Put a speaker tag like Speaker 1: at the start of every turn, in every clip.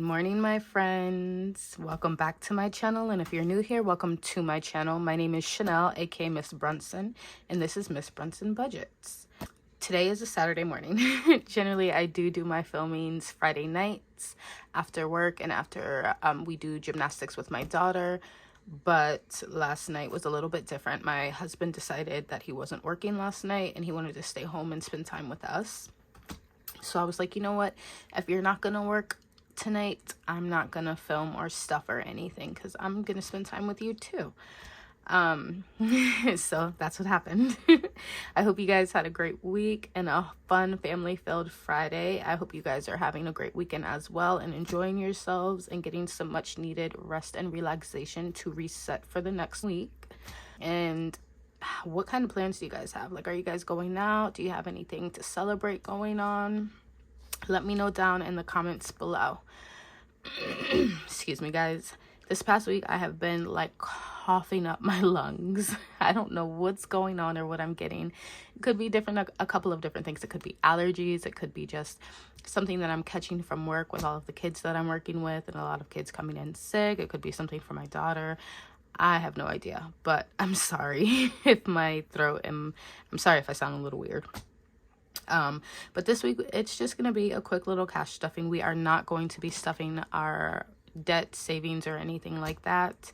Speaker 1: morning, my friends. Welcome back to my channel, and if you're new here, welcome to my channel. My name is Chanel, aka Miss Brunson, and this is Miss Brunson Budgets. Today is a Saturday morning. Generally, I do my filmings Friday nights after work and after we do gymnastics with my daughter. But last night was a little bit different. My husband decided that he wasn't working last night and he wanted to stay home and spend time with us. So I was like, you know what? If you're not gonna work tonight, I'm not gonna film or stuff or anything because I'm gonna spend time with you too. So that's what happened. I hope you guys had a great week and a fun family-filled Friday. I hope you guys are having a great weekend as well and enjoying yourselves and getting some much needed rest and relaxation to reset for the next week. And what kind of plans do you guys have? Like, are you guys going out? Do you have anything to celebrate going on? Let me know down in the comments below. Excuse me, guys. This past week, I have been like coughing up my lungs. I don't know what's going on or what I'm getting. It could be different, a couple of different things. It could be allergies. It could be just something that I'm catching from work with all of the kids that I'm working with and a lot of kids coming in sick. It could be something for my daughter. I have no idea, but I'm sorry if my throat I'm sorry if I sound a little weird. But this week it's just gonna be a quick little cash stuffing. We are not going to be stuffing our debt savings or anything like that,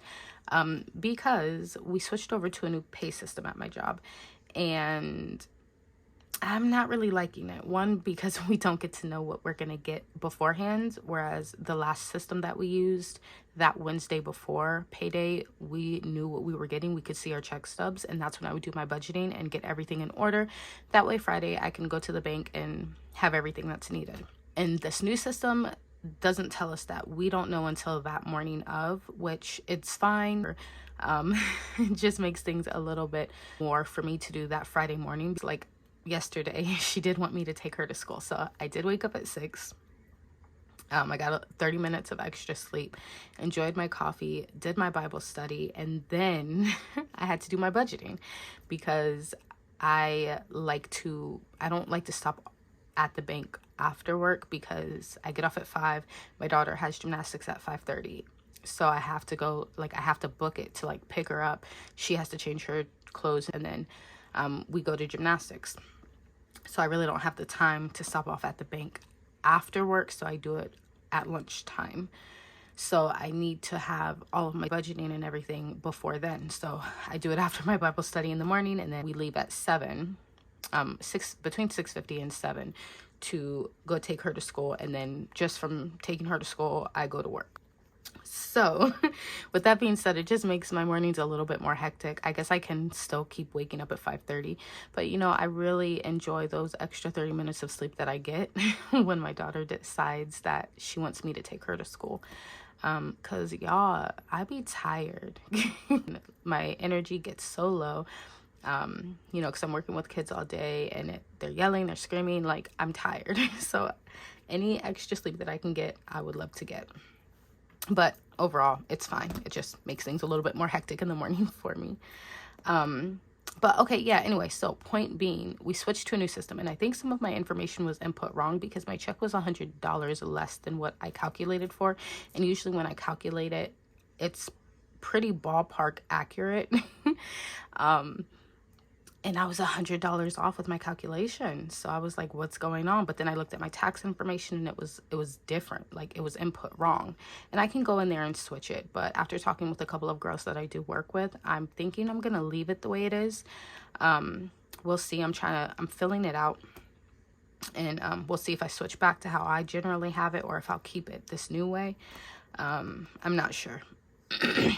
Speaker 1: because we switched over to a new pay system at my job, and I'm not really liking it. One, because we don't get to know what we're gonna get beforehand, whereas the last system that we used, that Wednesday before payday, we knew what we were getting. We could see our check stubs, and that's when I would do my budgeting and get everything in order. That way Friday I can go to the bank and have everything that's needed. And this new system doesn't tell us that. We don't know until that morning of, which it's fine. It just makes things a little bit more for me to do that Friday morning. Like yesterday, she did want me to take her to school, so I did wake up at 6. I got 30 minutes of extra sleep, enjoyed my coffee, did my Bible study, and then I had to do my budgeting because I don't like to stop at the bank after work because I get off at 5. My daughter has gymnastics at 5:30. So I have to go, like, I have to book it to like pick her up. She has to change her clothes, and then we go to gymnastics. So I really don't have the time to stop off at the bank after work, so I do it at lunchtime. So I need to have all of my budgeting and everything before then. So I do it after my Bible study in the morning, and then we leave at 7, between 6:50 and 7 to go take her to school. And then just from taking her to school, I go to work. So with that being said, it just makes my mornings a little bit more hectic. I guess I can still keep waking up at 5:30, but you know, I really enjoy those extra 30 minutes of sleep that I get when my daughter decides that she wants me to take her to school. Cause y'all, I be tired. My energy gets so low. You know, because I'm working with kids all day, and they're yelling, they're screaming, like, I'm tired. So any extra sleep that I can get, I would love to get. But overall, it's fine. It just makes things a little bit more hectic in the morning for me. But okay, yeah, anyway, so point being, we switched to a new system, and I think some of my information was input wrong because my check was $100 less than what I calculated for. And usually when I calculate it, it's pretty ballpark accurate. And I was $100 off with my calculation. So I was like, what's going on? But then I looked at my tax information, and it was different. Like, it was input wrong. And I can go in there and switch it. But after talking with a couple of girls that I do work with, I'm thinking I'm going to leave it the way it is. We'll see. I'm filling it out. And we'll see if I switch back to how I generally have it or if I'll keep it this new way. I'm not sure.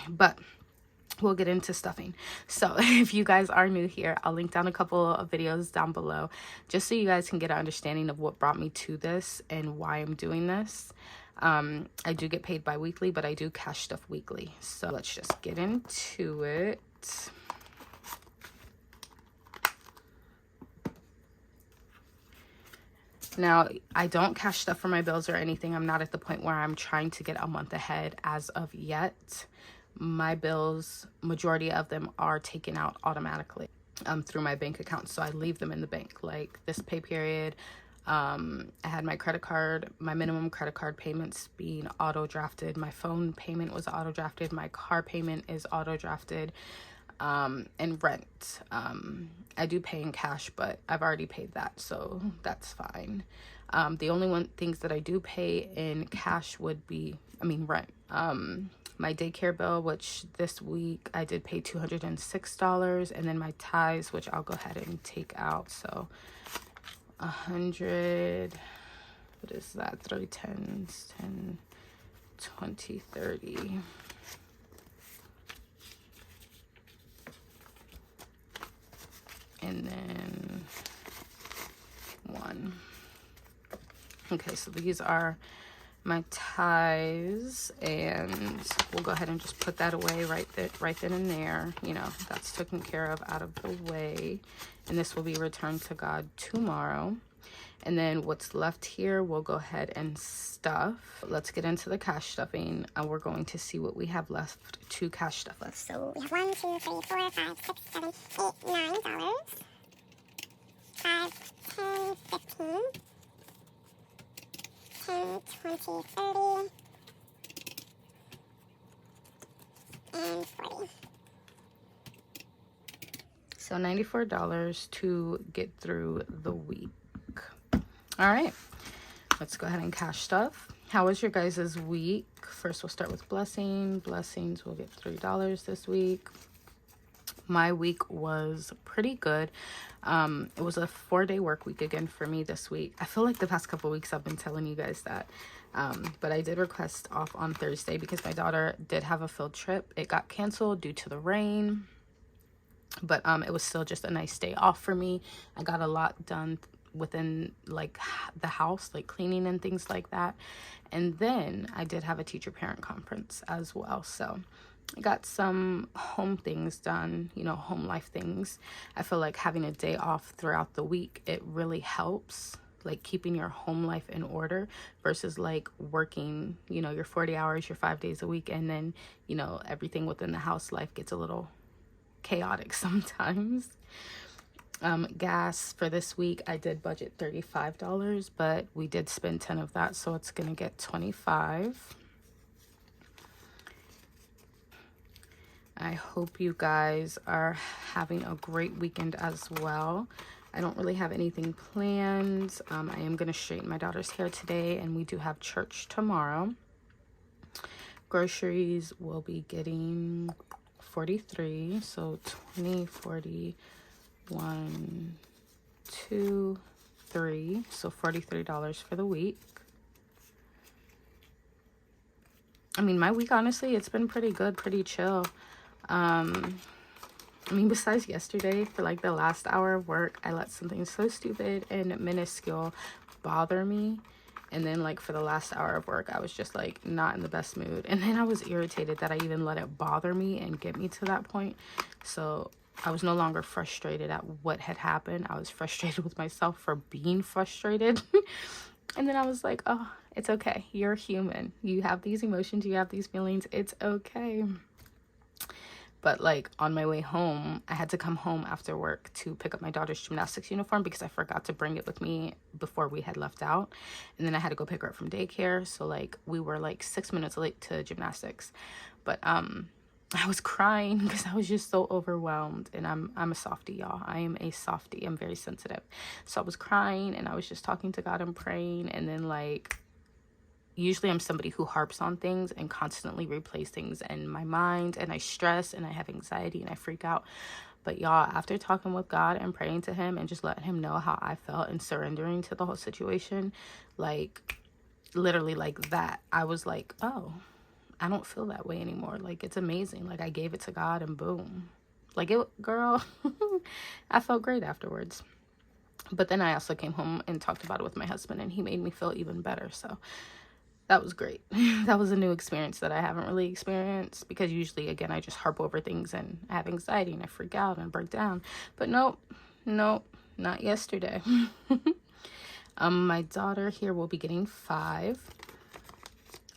Speaker 1: But we'll get into stuffing. So if you guys are new here, I'll link down a couple of videos down below just so you guys can get an understanding of what brought me to this and why I'm doing this. I do get paid bi-weekly, but I do cash stuff weekly. So let's just get into it. Now, I don't cash stuff for my bills or anything. I'm not at the point where I'm trying to get a month ahead as of yet. My bills, majority of them are taken out automatically through my bank account. So I leave them in the bank. Like this pay period, I had my credit card, my minimum credit card payments being auto drafted. My phone payment was auto drafted. My car payment is auto drafted. And rent. I do pay in cash, but I've already paid that, so that's fine. The only things that I do pay in cash would be, rent. My daycare bill, which this week I did pay $206, and then my tithes, which I'll go ahead and take out. So 100, what is that? 3 tens, 10, 20, 30. And then 1. Okay, so these are my tithes, and we'll go ahead and just put that away right then and there. You know, that's taken care of, out of the way, and this will be returned to God tomorrow. And then what's left here, we'll go ahead and stuff. Let's get into the cash stuffing, and we're going to see what we have left to cash stuff us.
Speaker 2: So we have 1, 2, 3, 4, 5, 6, 7, 8, $9. 5, 10, 15, 10, 20, 30, and 40.
Speaker 1: So $94 to get through the week. All right, let's go ahead and cash stuff. How was your guys' week? First, we'll start with blessing. Blessings will get $3 this week. My week was pretty good. It was a 4-day work week again for me this week. I feel like the past couple weeks I've been telling you guys that. But I did request off on Thursday because my daughter did have a field trip. It got canceled due to the rain. But it was still just a nice day off for me. I got a lot done within like the house, like cleaning and things like that. And then I did have a teacher parent conference as well. So I got some home things done, you know, home life things. I feel like having a day off throughout the week, it really helps, like keeping your home life in order versus like working, you know, your 40 hours, your 5 days a week. And then, you know, everything within the house life gets a little chaotic sometimes. Gas for this week, I did budget $35, but we did spend 10 of that, so it's gonna get 25. I hope you guys are having a great weekend as well. I don't really have anything planned. I am gonna straighten my daughter's hair today, and we do have church tomorrow. Groceries will be getting 43, so 20, 40, 1, 2, 3, so $43 for the week. I mean, my week, honestly, it's been pretty good, pretty chill. Besides yesterday, for like the last hour of work, I let something so stupid and minuscule bother me. And then like for the last hour of work, I was just like not in the best mood. And then I was irritated that I even let it bother me and get me to that point. So I was no longer frustrated at what had happened. I was frustrated with myself for being frustrated. And then I was like, oh, it's okay. You're human. You have these emotions. You have these feelings. It's okay. But like on my way home, I had to come home after work to pick up my daughter's gymnastics uniform because I forgot to bring it with me before we had left out. And then I had to go pick her up from daycare. So like we were like 6 minutes late to gymnastics. But I was crying because I was just so overwhelmed. And I'm a softie, y'all. I am a softie. I'm very sensitive. So I was crying and I was just talking to God and praying. And then like, usually I'm somebody who harps on things and constantly replays things in my mind, and I stress and I have anxiety and I freak out. But y'all, after talking with God and praying to him and just letting him know how I felt and surrendering to the whole situation, like literally like that, I was like, oh, I don't feel that way anymore. Like, it's amazing. Like, I gave it to God and boom. Like, it, girl, I felt great afterwards. But then I also came home and talked about it with my husband, and he made me feel even better. So that was great. That was a new experience that I haven't really experienced, because usually, again, I just harp over things and I have anxiety and I freak out and break down. But nope, not yesterday. My daughter here will be getting 5.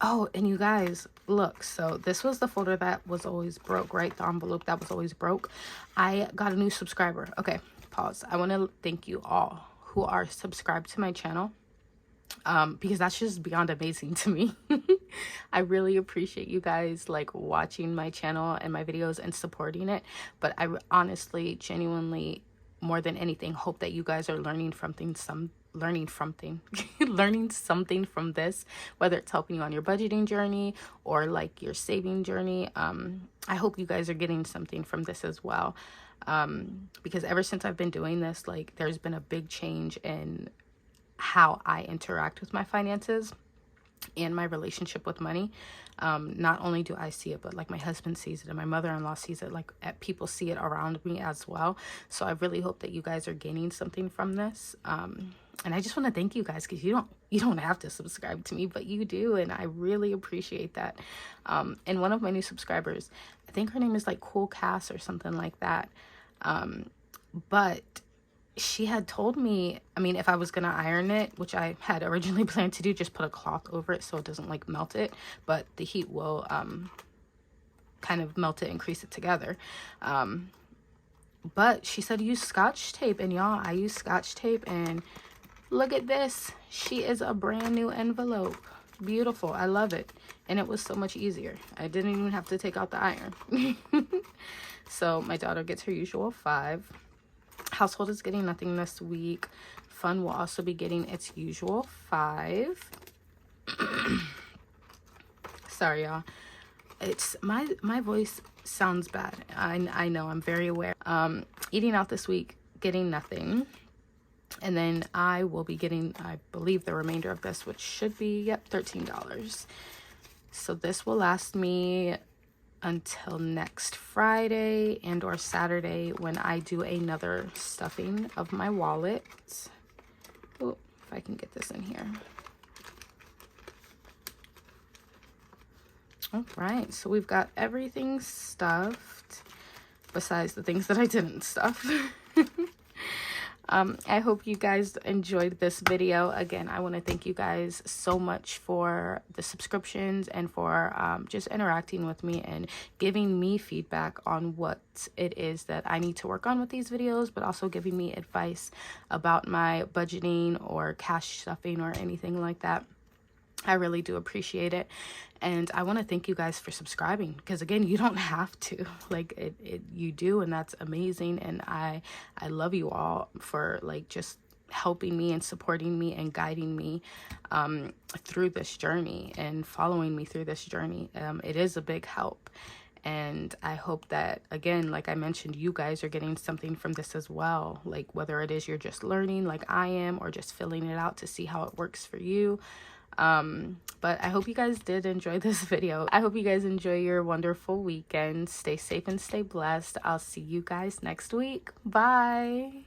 Speaker 1: Oh, and you guys, look, so this was the folder that was always broke, right? The envelope that was always broke. I got a new subscriber. Okay, pause. I want to thank you all who are subscribed to my channel, because that's just beyond amazing to me. I really appreciate you guys like watching my channel and my videos and supporting it. But I honestly, genuinely, more than anything, hope that you guys are learning learning something from this, whether it's helping you on your budgeting journey or like your saving journey. I hope you guys are getting something from this as well, because ever since I've been doing this, like there's been a big change in how I interact with my finances and my relationship with money. Not only do I see it, but like my husband sees it and my mother-in-law sees it, like people see it around me as well. So I really hope that you guys are gaining something from this. And I just want to thank you guys, because you don't have to subscribe to me, but you do, and I really appreciate that. And one of my new subscribers, I think her name is like Cool Cass or something like that, but she had told me, I mean, if I was gonna iron it, which I had originally planned to do, just put a cloth over it so it doesn't like melt it, but the heat will kind of melt it and crease it together. But she said use Scotch tape, and y'all, I use Scotch tape, and look at this. She is a brand new envelope. Beautiful. I love it. And it was so much easier. I didn't even have to take out the iron. So my daughter gets her usual 5. Household is getting nothing this week. Fun will also be getting its usual 5. Sorry, y'all. It's my voice sounds bad. I know, I'm very aware. Eating out this week, getting nothing. And then I will be getting, I believe, the remainder of this, which should be, yep, $13. So this will last me until next Friday and or Saturday, when I do another stuffing of my wallet. Oh, if I can get this in here. All right, so we've got everything stuffed besides the things that I didn't stuff. I hope you guys enjoyed this video. Again, I want to thank you guys so much for the subscriptions and for just interacting with me and giving me feedback on what it is that I need to work on with these videos, but also giving me advice about my budgeting or cash stuffing or anything like that. I really do appreciate it. And I want to thank you guys for subscribing, because again, you don't have to, like you do, and that's amazing. And I love you all for like just helping me and supporting me and guiding me through this journey and following me through this journey. It is a big help. And I hope that, again, like I mentioned, you guys are getting something from this as well. Like whether it is you're just learning like I am, or just filling it out to see how it works for you. But I hope you guys did enjoy this video. I hope you guys enjoy your wonderful weekend. Stay safe and stay blessed. I'll see you guys next week. Bye.